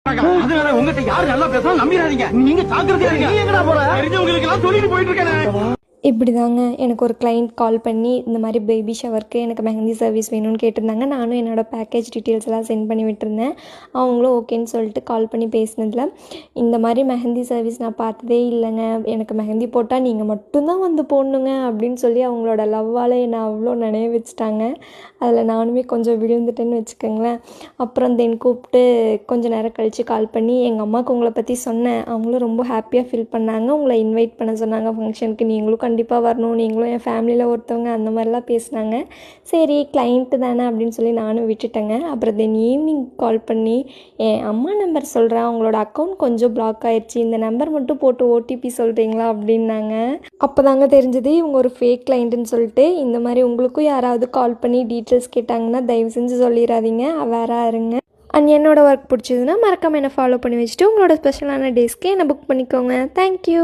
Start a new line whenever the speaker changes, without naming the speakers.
அதனால உங்ககிட்ட யாரு நல்லா பேசலாம் நம்பிடாதீங்க. நீங்க ஜாக்கிரதையா இருங்க. நீ எங்கடா போற? தெரிஞ்சவங்களுக்கு எல்லாம் சொல்லிட்டு போயிட்டு இருக்கேன்.
இப்படி தாங்க எனக்கு ஒரு கிளைண்ட் கால் பண்ணி இந்த மாதிரி பேபி ஷவருக்கு எனக்கு மெஹந்தி சர்வீஸ் வேணும்னு கேட்டிருந்தாங்க. நானும் என்னோடய பேக்கேஜ் டீட்டெயில்ஸ் எல்லாம் சென்ட் பண்ணி விட்டுருந்தேன். அவங்களும் ஓகேன்னு சொல்லிட்டு கால் பண்ணி பேசினதில், இந்த மாதிரி மெஹந்தி சர்வீஸ் நான் பார்த்ததே இல்லைங்க, எனக்கு மெஹந்தி போட்டால் நீங்கள் மட்டும்தான் வந்து போடணுங்க அப்படின்னு சொல்லி அவங்களோட லவ்வால் என்னை அவ்வளோ நினைய வச்சுட்டாங்க. அதில் நானுமே கொஞ்சம் விழுந்துட்டேன்னு வச்சுக்கோங்களேன். அப்புறம் கூப்பிட்டு கொஞ்சம் நேரம் கழித்து கால் பண்ணி எங்கள் அம்மாவுக்கு உங்களை பற்றி சொன்னேன். அவங்களும் ரொம்ப ஹாப்பியாக ஃபீல் பண்ணாங்க. உங்களை இன்வைட் பண்ண சொன்னாங்க ஃபங்க்ஷனுக்கு, நீங்களும் கண்டிப்பாக வரணும், நீங்களும் என் ஃபேமிலியில் ஒருத்தவங்க, அந்த மாதிரிலாம் பேசினாங்க. சரி கிளைண்ட்டு தானே அப்படின்னு சொல்லி நானும் விட்டுட்டேங்க. அப்புறம் ஈவினிங் கால் பண்ணி என் அம்மா நம்பர் சொல்கிறேன், அவங்களோட அக்கௌண்ட் கொஞ்சம் பிளாக் ஆயிடுச்சு, இந்த நம்பர் மட்டும் போட்டு ஓடிபி சொல்கிறீங்களா அப்படின்னாங்க. அப்போ தாங்க தெரிஞ்சது இவங்க ஒரு ஃபேக் கிளைண்ட்டுன்னு சொல்லிட்டு. இந்த மாதிரி உங்களுக்கும் யாராவது கால் பண்ணி டீட்டெயில்ஸ் கேட்டாங்கன்னா தயவு செஞ்சு சொல்லிடாதீங்க, அவேராக இருங்க. அண்ட் என்னோடய ஒர்க் பிடிச்சதுன்னா மறக்காமல் என்னை ஃபாலோ பண்ணி வச்சுட்டு உங்களோட ஸ்பெஷலான டேஸ்க்கு என்னை புக் பண்ணிக்கோங்க. தேங்க்யூ.